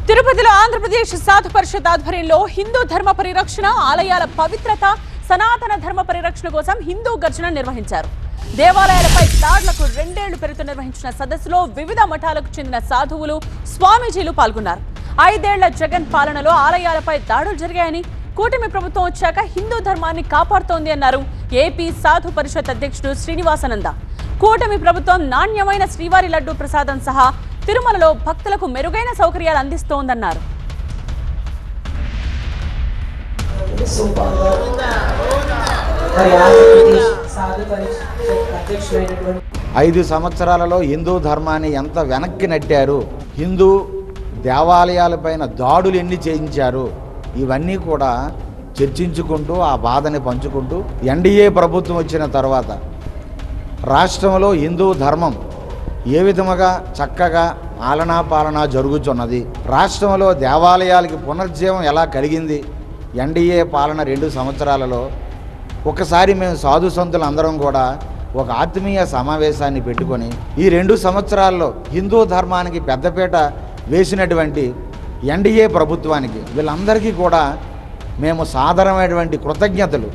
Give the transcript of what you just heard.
తిరుపతిలో ఆంధ్రప్రదేశ్ సాధు పరిషత్ ఆధ్వర్యంలో హిందూ ధర్మ పరిరక్షణ, ఆలయాల పవిత్రత, సనాతన ధర్మ పరిరక్షణ కోసం హిందూ గర్జన నిర్వహించారు. దేవాలయాలపై దాడులకు 2 ఏళ్లు పేరుతో నిర్వహించిన సదస్సులో వివిధ మఠాలకు చెందిన సాధువులు, స్వామీజీలు పాల్గొన్నారు. 5 ఏళ్ల జగన్ పాలనలో ఆలయాలపై దాడులు జరిగాయని, కూటమి ప్రభుత్వం వచ్చాక హిందూ ధర్మాన్ని కాపాడుతోంది అన్నారు ఏపీ సాధు పరిషత్ అధ్యక్షుడు శ్రీనివాసానంద. కూటమి ప్రభుత్వం నాణ్యమైన శ్రీవారి లడ్డూ ప్రసాదం సహా తిరుమలలో భక్తులకు మెరుగైన సౌకర్యాలు అందిస్తోందన్నారు. 5 సంవత్సరాలలో హిందూ ధర్మాన్ని ఎంత వెనక్కి నెట్టారు, హిందూ దేవాలయాలపైన దాడులు ఎన్ని చేయించారు, ఇవన్నీ కూడా చర్చించుకుంటూ ఆ బాధని పంచుకుంటూ ఎన్డీఏ ప్రభుత్వం వచ్చిన తర్వాత రాష్ట్రంలో హిందూ ధర్మం ఏ విధముగా చక్కగా ఆలనా పాలన జరుగుతున్నది, రాష్ట్రంలో దేవాలయాలకి పునర్జీవం ఎలా కలిగింది, ఎన్డీఏ పాలన 2 సంవత్సరాలలో ఒకసారి మేము సాధు సంతులు అందరం కూడా ఒక ఆత్మీయ సమావేశాన్ని పెట్టుకొని ఈ 2 సంవత్సరాల్లో హిందూ ధర్మానికి పెద్దపీట వేసినటువంటి ఎన్డీఏ ప్రభుత్వానికి వీళ్ళందరికీ కూడా మేము సాధారణమైనటువంటి కృతజ్ఞతలు